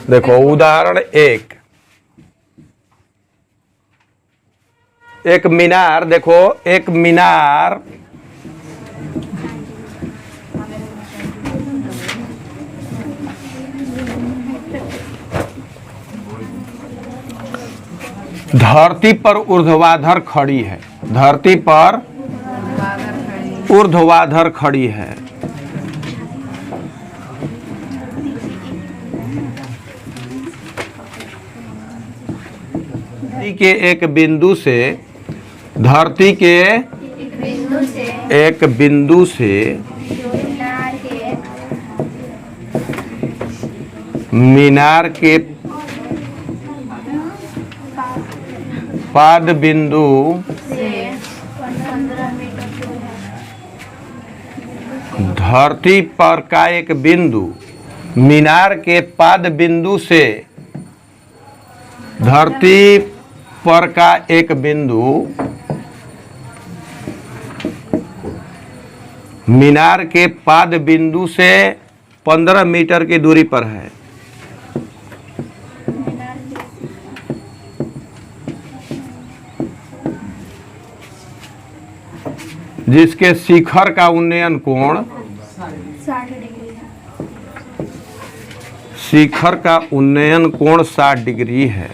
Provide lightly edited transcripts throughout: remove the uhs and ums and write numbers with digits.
देखो उदाहरण एक मीनार। देखो एक मीनार धरती पर ऊर्ध्वाधर खड़ी है। धरती पर ऊर्ध्वाधर खड़ी है। धरती के एक बिंदु से मीनार के पाद बिंदु धरती पर का एक बिंदु मीनार के पाद बिंदु से धरती पर का एक बिंदु मीनार के पाद बिंदु से 15 मीटर की दूरी पर है। जिसके शिखर का उन्नयन कोण 60 डिग्री है। शिखर का उन्नयन कोण 60 डिग्री है।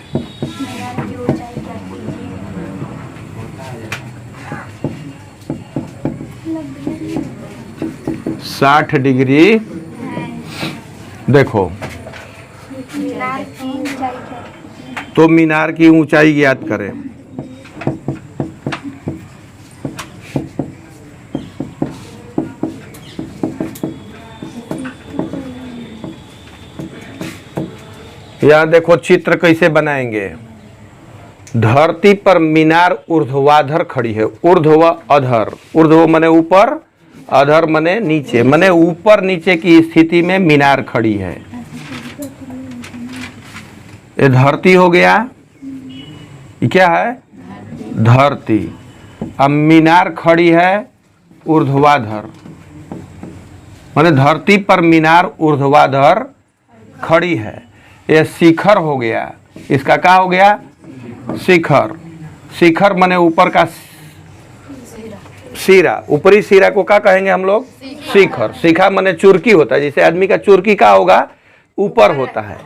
साठ डिग्री। देखो तो मीनार की ऊंचाई ज्ञात करें। यहां देखो चित्र कैसे बनाएंगे। धरती पर मीनार ऊर्ध्वाधर खड़ी है। ऊर्ध्व अधर, ऊर्ध्व माने ऊपर, अधर माने नीचे, माने ऊपर नीचे की स्थिति में मीनार खड़ी है। ये धरती हो गया। ये क्या है? धरती। अब मीनार खड़ी है ऊर्ध्वाधर, माने धरती पर मीनार ऊर्ध्वाधर खड़ी है। ये शिखर हो गया। इसका क्या हो गया? शिखर। शिखर माने ऊपर का सिरा। ऊपरी सिरा को क्या कहेंगे हम लोग? शिखर। शिखा माने चुरकी होता है। जैसे आदमी का चुरकी क्या होगा? ऊपर होता है।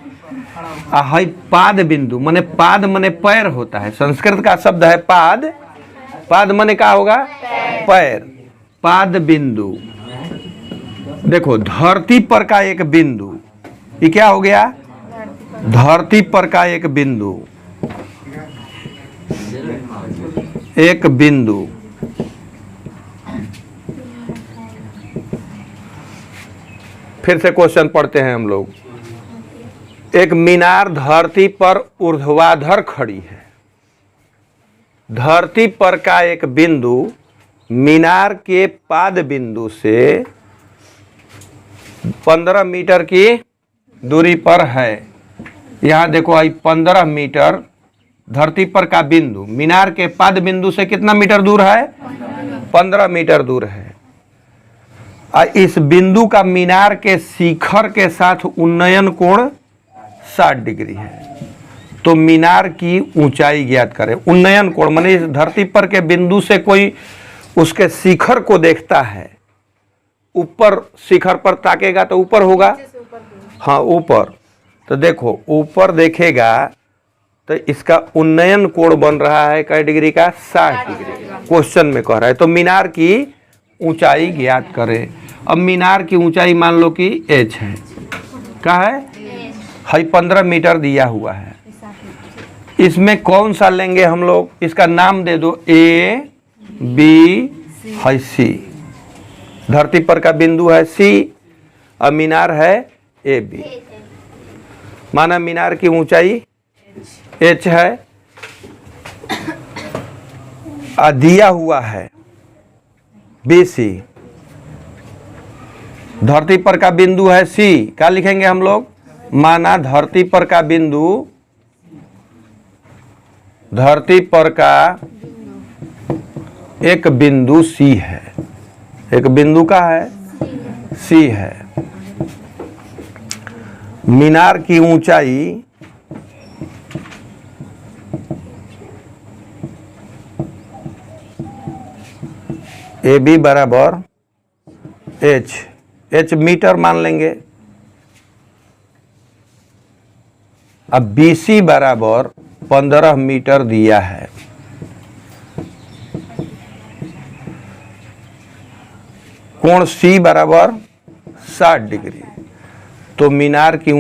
हाई पाद बिंदु माने पाद माने पैर होता है। संस्कृत का शब्द है पाद। पाद माने क्या होगा? पैर। पाद बिंदु। देखो धरती पर का एक बिंदु, ये क्या हो गया? धरती पर का एक बिंदु, एक बिंदु। फिर से क्वेश्चन पढ़ते हैं हम लोग। एक मीनार धरती पर ऊर्ध्वाधर खड़ी है। धरती पर का एक बिंदु मीनार के पाद बिंदु से 15 मीटर की दूरी पर है। यहां देखो आई 15 मीटर धरती पर का बिंदु मीनार के पाद बिंदु से कितना मीटर दूर है? 15 मीटर दूर है। इस बिंदु का मीनार के शिखर के साथ उन्नयन कोण 60 डिग्री है। तो मीनार की ऊंचाई ज्ञात करें। उन्नयन कोण माने इस धरती पर के बिंदु से कोई उसके शिखर को देखता है, ऊपर शिखर पर ताकेगा तो ऊपर होगा। हाँ ऊपर। तो देखो ऊपर देखेगा तो इसका उन्नयन कोण बन रहा है कै डिग्री का? 60 डिग्री। क्वेश्चन में कह रहा है। तो मीनार की ऊंचाई ज्ञात करें। अब मीनार की ऊंचाई मान लो कि h है। क्या है? हाई 15 मीटर दिया हुआ है। इसमें कौन सा लेंगे हम लोग? इसका नाम दे दो A, B, हाई C। धरती पर का बिंदु है C और मीनार है AB। माना मीनार की ऊंचाई h है, दिया हुआ है BC। धरती पर का बिंदु है C। क्या लिखेंगे हम लोग? माना धरती पर का बिंदु, धरती पर का एक बिंदु सी है, एक बिंदु का है सी है। मीनार की ऊंचाई ए बी बराबर एच, एच मीटर मान लेंगे। अब बी सी बराबर 15 मीटर दिया है। कोण सी बराबर 60 डिग्री। तो मीनार की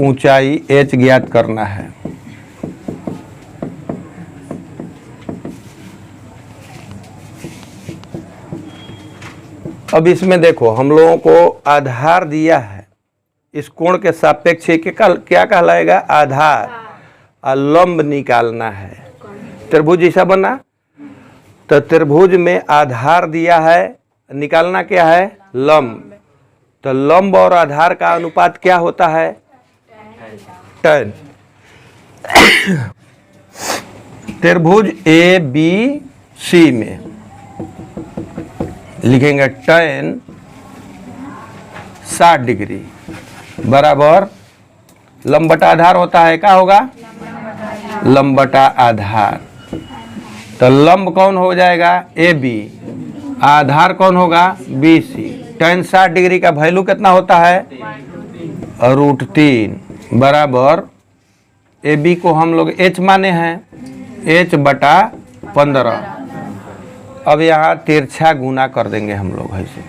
ऊंचाई एच ज्ञात करना है। अब इसमें देखो हम लोगों को आधार दिया है, इस कोण के सापेक्ष क्या कहलाएगा? आधार। और लंब निकालना है। त्रिभुज ऐसा बना, तो त्रिभुज में आधार दिया है, निकालना क्या है? लंब। तो लंब और आधार का अनुपात क्या होता है? tan। त्रिभुज ए बी सी में लिखेंगे tan 60 डिग्री बराबर लंब बटा आधार होता है, क्या होगा? लंब बटा आधार। तो लंब कौन हो जाएगा? A B. आधार कौन होगा? B C. tan 60 डिग्री का वैल्यू कितना होता है? √3 बराबर ए बी को हम लोग एच माने हैं, एच बटा 15। अब यहाँ तिरछा गुना कर देंगे हम लोग ऐसे,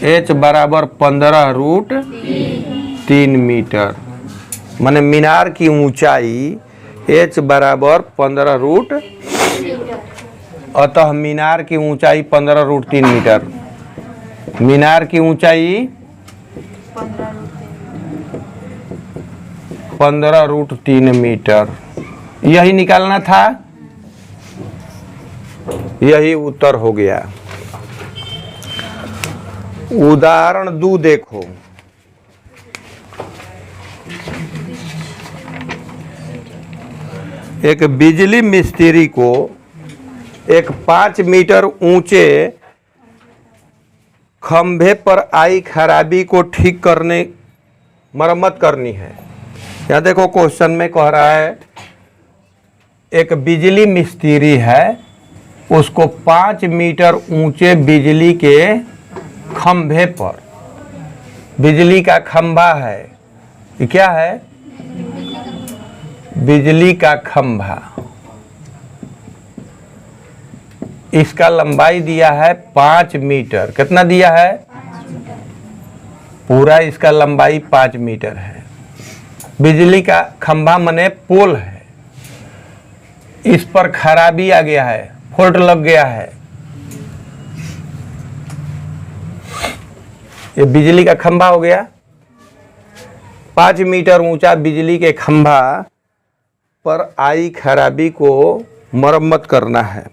एच बराबर 15√3 मीटर। माने मीनार की ऊंचाई एच बराबर 15 अतः मीनार की ऊंचाई 15√3 मीटर। मीनार की ऊंचाई 15√3 मीटर। यही निकालना था, यही उत्तर हो गया। उदाहरण 2 देखो। एक बिजली मिस्त्री को एक 5 मीटर ऊंचे खंभे पर आई खराबी को ठीक करने मरम्मत करनी है। यहाँ देखो क्वेश्चन में कह रहा है एक बिजली मिस्त्री है, उसको 5 मीटर ऊंचे बिजली के खंभे पर, बिजली का खंभा है, ये क्या है? बिजली का खंभा। इसका लंबाई दिया है 5 मीटर। कितना दिया है? पूरा इसका लंबाई 5 मीटर है। बिजली का खंभा मने पोल है, इस पर खराबी आ गया है, फॉल्ट लग गया है। ये बिजली का खंभा हो गया। 5 मीटर ऊंचा बिजली के खंभा पर आई खराबी को मरम्मत करना है।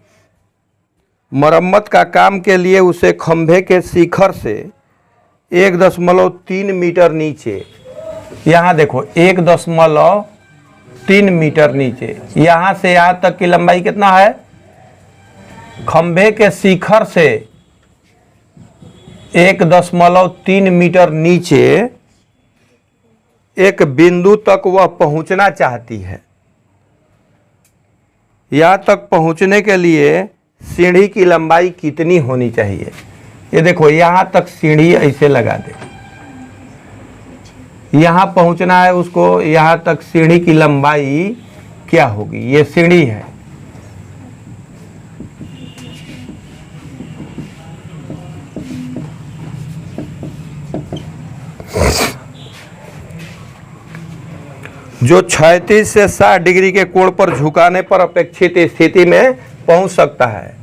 मरम्मत का काम के लिए उसे खंभे के शिखर से 1.3 मीटर नीचे, यहाँ देखो 1.3 मीटर नीचे, यहाँ से यहाँ तक की लंबाई कितना है? खंभे के शिखर से 1.3 मीटर नीचे एक बिंदु तक वह पहुंचना चाहती है। यहाँ तक पहुंचने के लिए सीढ़ी की लंबाई कितनी होनी चाहिए? ये देखो यहाँ तक सीढ़ी ऐसे लगा दे, यहाँ पहुंचना है उसको, यहाँ तक सीढ़ी की लंबाई क्या होगी? ये सीढ़ी है, जो 36 से 60 डिग्री के कोण पर झुकाने पर अपेक्षित स्थिति में पहुंच सकता है।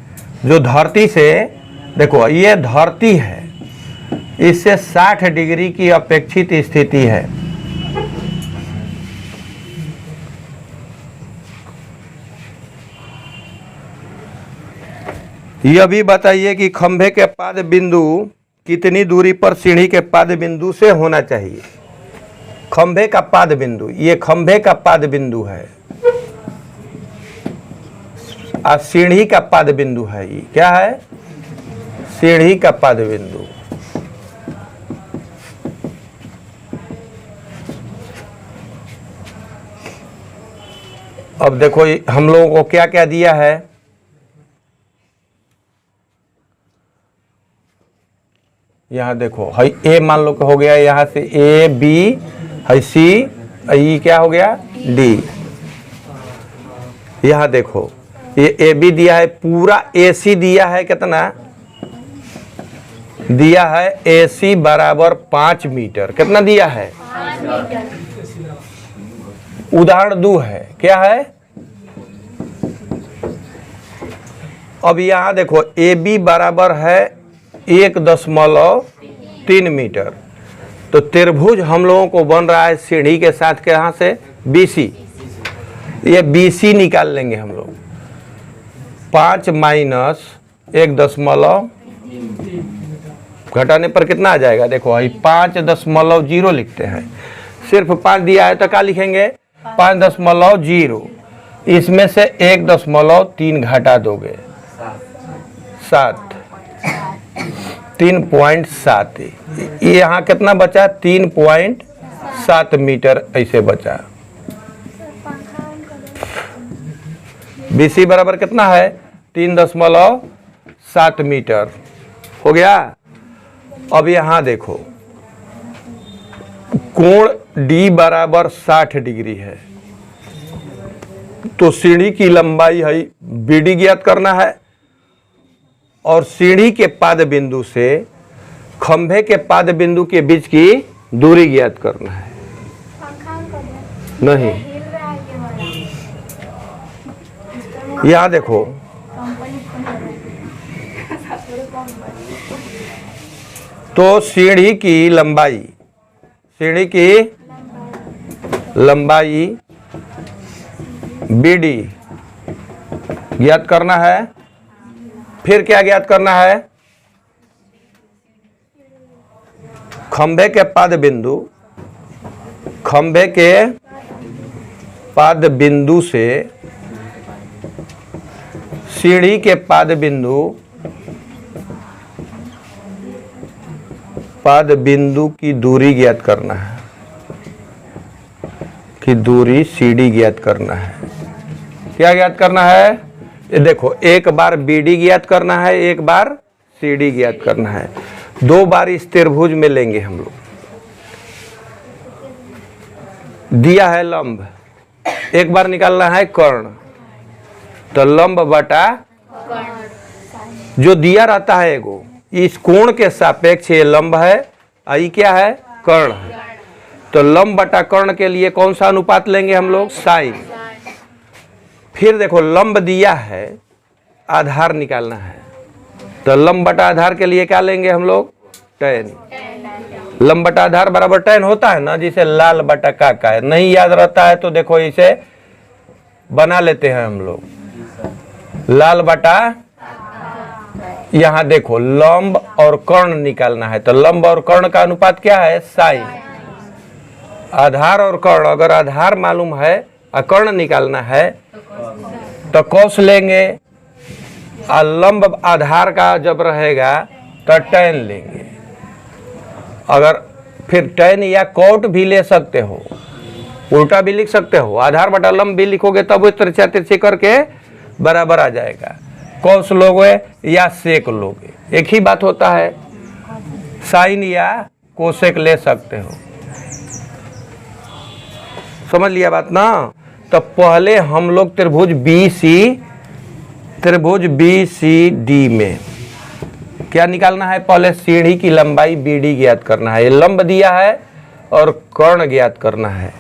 जो धरती से, देखो ये धरती है, इससे 60 डिग्री की अपेक्षित स्थिति है। यह भी बताइए कि खंभे के पाद बिंदु कितनी दूरी पर सीढ़ी के पाद बिंदु से होना चाहिए। खंभे का पाद बिंदु, ये खंभे का पाद बिंदु है और सीढ़ी का पाद बिंदु है। ये क्या है? सीढ़ी का पाद बिंदु। अब देखो हम लोगों को क्या क्या दिया है। यहां देखो है ए, मान लो कि हो गया यहां से ए बी, है सी, ई क्या हो गया डी। यहां देखो ये ए बी दिया है, पूरा ए सी दिया है, कितना दिया है? ए सी बराबर 5 मीटर। कितना दिया है? 5 मीटर। उदाहरण 2 है, क्या है? अब यहां देखो ए बी बराबर है 1.3 मीटर। तो त्रिभुज हम लोगों को बन रहा है सीढ़ी के साथ, के यहां से BC। ये BC निकाल लेंगे हम लोग। 5 माइनस 1.0 घटाने पर कितना आ जाएगा? देखो 5.0 लिखते हैं। सिर्फ 5 दिया है तो क्या लिखेंगे? 5.0। इसमें से 1.3 घटा दोगे 7, 3.7। ये यहाँ कितना बचा? 3.7 मीटर ऐसे बचा। BC बराबर कितना है? 3.7 मीटर हो गया। अब यहाँ देखो कोण D बराबर 60 डिग्री है, तो सीढ़ी की लंबाई है BD ज्ञात करना है और सीढ़ी के पाद बिंदु से खंभे के पाद बिंदु के बीच की दूरी ज्ञात करना है। नहीं, यहां देखो तो सीढ़ी की लंबाई BD ज्ञात करना है। फिर क्या ज्ञात करना है? खंभे के पाद बिंदु से सीढ़ी के पाद बिंदु की दूरी ज्ञात करना है, कि दूरी CD ज्ञात करना है। क्या ज्ञात करना है? ये देखो एक बार BD ज्ञात करना है, एक बार CD ज्ञात करना है। 2 बार इस त्रिभुज में लेंगे हम लोग। दिया है लंब, एक बार निकालना है कर्ण। तो लंब बटा जो दिया रहता है एगो, इस कोण के सापेक्ष ये लंब है, आई क्या है? कर्ण है। तो लंब बटा कर्ण के लिए कौन सा अनुपात लेंगे हम लोग? साइन। फिर देखो लंब दिया है, आधार निकालना है, तो लंब बटा आधार के लिए क्या लेंगे हम लोग? tan। लंब बटा आधार बराबर tan होता है ना, जिसे लाल बटा काका है। नहीं याद रहता है तो देखो इसे बना लेते हैं हम लोग, लाल बटा, यहां देखो लंब और कर्ण निकालना है, तो लंब और कर्ण का अनुपात क्या है? साइन। आधार और कर्ण, अगर आधार मालूम है और कर्ण निकालना है तो कौस लेंगे, और लंब आधार का जब रहेगा तो tan लेंगे। अगर फिर tan या कॉट भी ले सकते हो, उल्टा भी लिख सकते हो। आधार बटा लंब भी लिखोगे तब वो तिरछा तिरछी करके बराबर आ जाएगा। कौस लोगे या सेक लोगे, एक ही बात होता है। साइन या कोसेक ले सकते हो। समझ लिया बात ना? तो पहले हम लोग त्रिभुज BCD में क्या निकालना है? पहले सीढ़ी की लंबाई BD ज्ञात करना है। ये लंब दिया है और कर्ण ज्ञात करना है,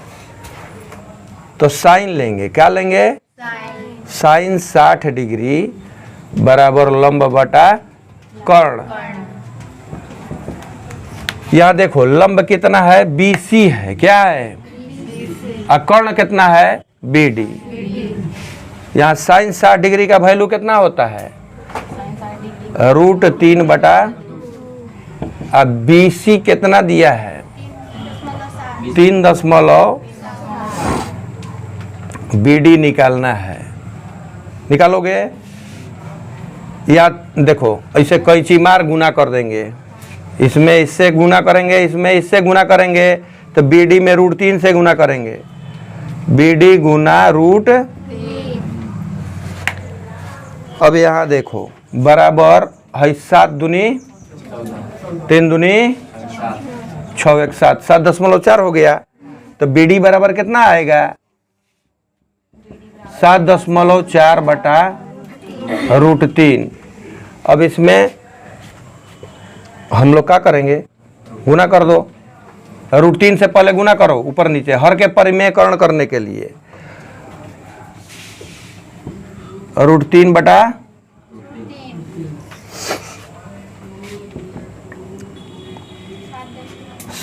तो साइन लेंगे। क्या लेंगे? साइन 60 डिग्री बराबर लंब बटा कर्ण। यहां देखो लंब कितना है? BC है, क्या है? और कर्ण कितना है? BD। यहाँ साइन 60 डिग्री का वैल्यू कितना होता है? √3 बटा, अब BC कितना दिया है? 3 BD निकालना है। निकालोगे या देखो ऐसे कैंची मार गुना कर देंगे, इसमें इससे गुना करेंगे, इसमें इससे गुना करेंगे, तो BD में √3 से गुना करेंगे। BD गुना √3। अब यहाँ देखो बराबर है 7 दूनी 3 दूनी 6 1 7 7.4 हो गया। तो BD बराबर कितना आएगा? 7.4 बटा √3। अब इसमें हम लोग क्या करेंगे? गुना कर दो। √3 से पहले गुना करो ऊपर नीचे, हर के परिमेयकरण करने के लिए। √3 बटा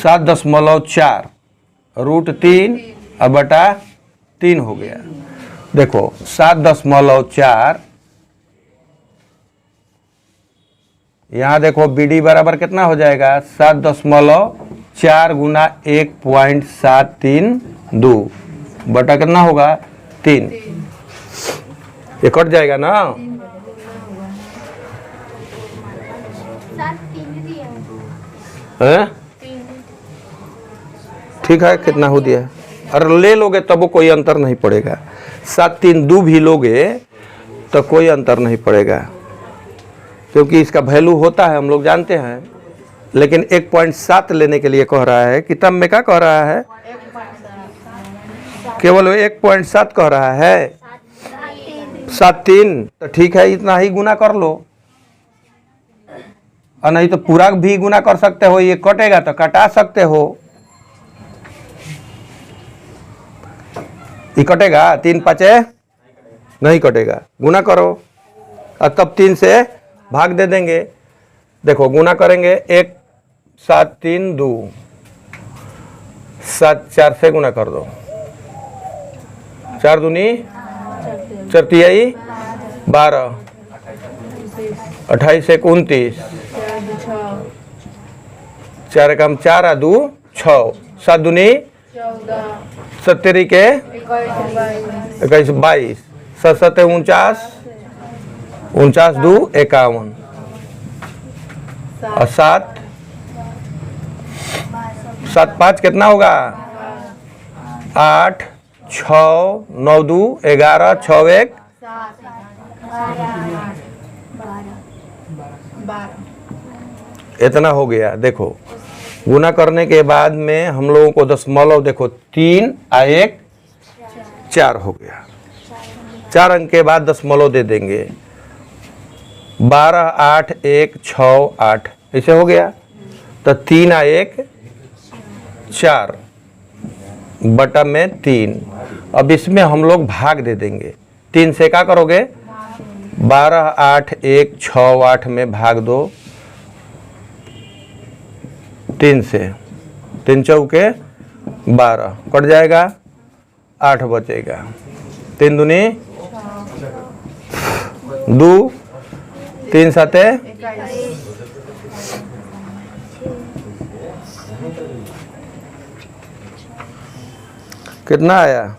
7.4 √3 अब बटा 3 हो गया। देखो 7.4, यहाँ देखो BD बराबर कितना हो जाएगा? 7.4 गुना 1.732 बटा कितना होगा? 3। ये कट जाएगा ना? ठीक है, कितना हो दिया? अरे ले लोगे तब कोई अंतर नहीं पड़ेगा। 7 3 2 भी लोगे तो कोई अंतर नहीं पड़ेगा, क्योंकि इसका वैल्यू होता है हम लोग जानते हैं। लेकिन 1.7 लेने के लिए कह रहा है। किताब में क्या कह रहा है? केवल 1.7 कह रहा है। 7 3 तो ठीक है, इतना ही गुना कर लो, और नहीं तो पूरा भी गुना कर सकते हो। ये कटेगा तो कटा सकते हो। ये कटेगा? 3 5 नहीं कटेगा, गुना करो और तब 3 से भाग दे देंगे। देखो गुना करेंगे 1 7 3 2 7 4 से गुना कर दो। 4 दूनी 4 तिहाई 12 28 1 29 4 कम 4 आ 2 6 7 दूनी 70 के 21 22 7 7 49 49 2 51 और 7 7 5 कितना होगा? 8 6 9 2 11 6 1 इतना हो गया। देखो गुना करने के बाद में हम लोगों को दशमलव देखो 3 और 1 4 हो गया। 4 अंक के बाद दशमलव दे देंगे। 12 8 1 6 8 ऐसे हो गया। तो 3 और 1 4 बटा में 3। अब इसमें हम लोग भाग दे देंगे। 3 से क्या करोगे? 12 8 1 6 8 में भाग दो 3 से। 3 चौके 12 कट जाएगा, 8 बचेगा। 3 दूनी 2 3 7 कितना आया?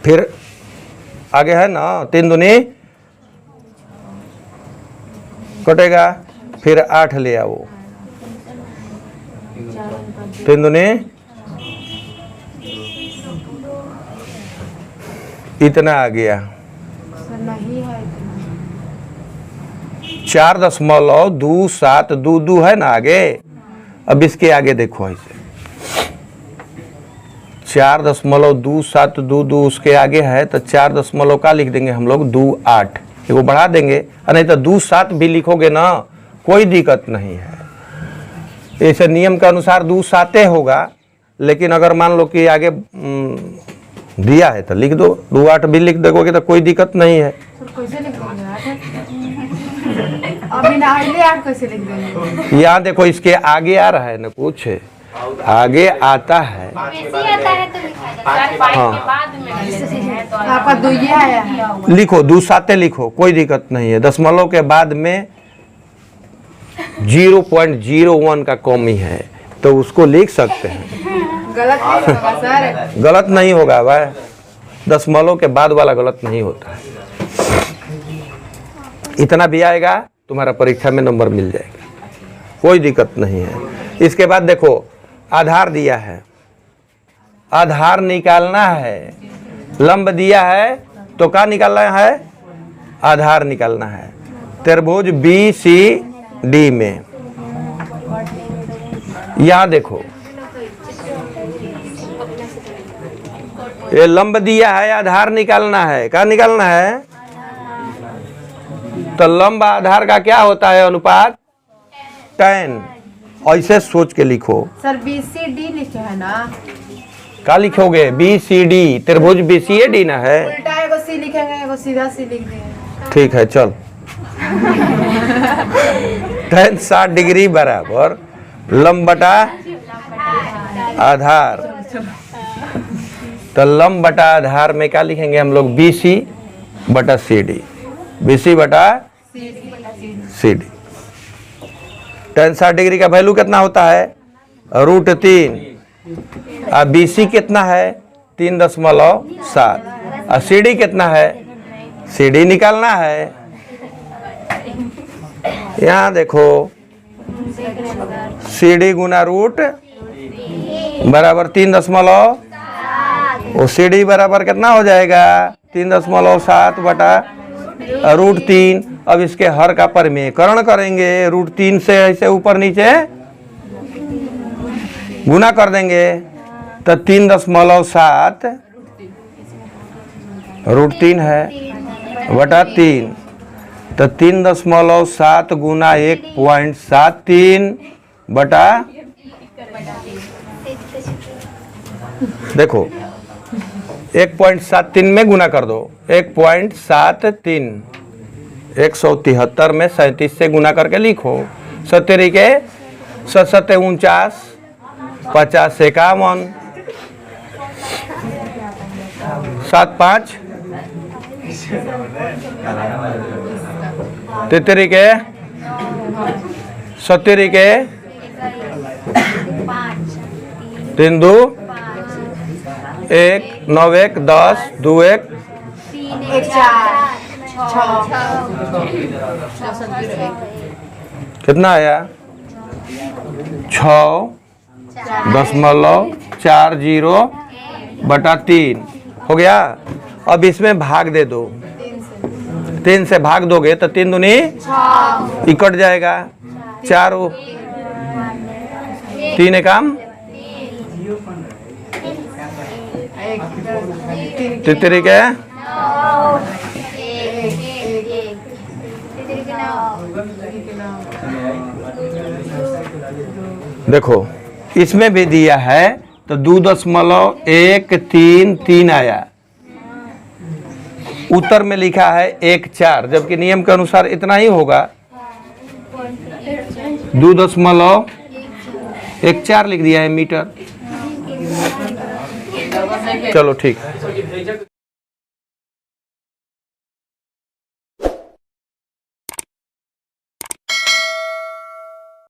फिर आगे है ना 3 दूनी कटेगा, फिर 8 ले आओ। 3 दूनी इतना आ गया। 4.272 है ना आगे। अब इसके आगे देखो ऐसे 4.27222 उसके आगे है, तो 4 का लिख देंगे हम लोग 2 8 वो बढ़ा देंगे। नहीं तो 2 7 भी लिखोगे ना कोई दिक्कत नहीं है। ऐसे नियम के अनुसार 2 7 होगा, लेकिन अगर मान लो कि आगे दिया है तो लिख दो 2 8 भी लिख दोगे तो कोई दिक्कत नहीं है। यहाँ देखो इसके आगे आ रहा है ना, कुछ आगे आता है। हाँ आपका 2 ये आया है। लिखो 2 7 लिखो, कोई दिक्कत नहीं है। दशमलव के बाद में 0.01 का कमी है। तो उसको लिख सकते हैं। गलत नहीं होगा सर। गलत नहीं होगा भाई, दशमलव के बाद वाला गलत नहीं होता है। इतना भी आएगा तुम्हारा परीक्षा में नंबर मिल जाएगा, कोई दिक्कत नहीं है। इसके बाद देखो आधार दिया है, आधार निकालना है। लंब दिया है तो क्या निकालना है? आधार निकालना है। त्रिभुज BCD में यहां देखो ये लंब दिया है, आधार निकालना है। क्या निकालना है? तो लंब आधार का क्या होता है अनुपात? tan। ऐसे सोच के लिखो। सर BCD लिखे है ना? क्या लिखोगे? BCD, त्रिभुज BCD ना है? उल्टा एगो C लिखेंगे, एगो सीधा C लिख देंगे। ठीक है चल। tan 60 डिग्री बराबर लंब बटा आधार। तो लंब बटा आधार में क्या लिखेंगे हम लोग? BC बटा CD, BC बटा CD। tan 60 डिग्री का वैल्यू कितना होता है? √3। और BC कितना है? 3.7। और CD कितना है? CD निकालना है। यहाँ देखो CD गुना रूट बराबर 3.7। वो CD बराबर कितना हो जाएगा? 3.7 बटा √3। अब इसके हर का परिमेयकरण करेंगे, √3 से ऐसे ऊपर नीचे गुना कर देंगे तो 3.7 √3 है बटा 3। तो 3.7 गुना 1.73 बटा, देखो 1.73 में गुना कर दो। 1.73 173 में 37 से गुना करके लिखो। 70 के 7 49, 50 51, 7 5 33 के 70 के 3 2 1 9 1 10 2 1 1 4 6 कितना आया? 6.40 बटा 3 हो गया। अब इसमें भाग दे दो। 3 से भाग दोगे तो 3 दूनी इकट जाएगा। 4 3 एकम 33 के देखो इसमें भी दिया है तो 2.133 आया। उत्तर में लिखा है 1.4, जबकि नियम के अनुसार इतना ही होगा। 2.14 लिख दिया है मीटर। चलो ठीक है।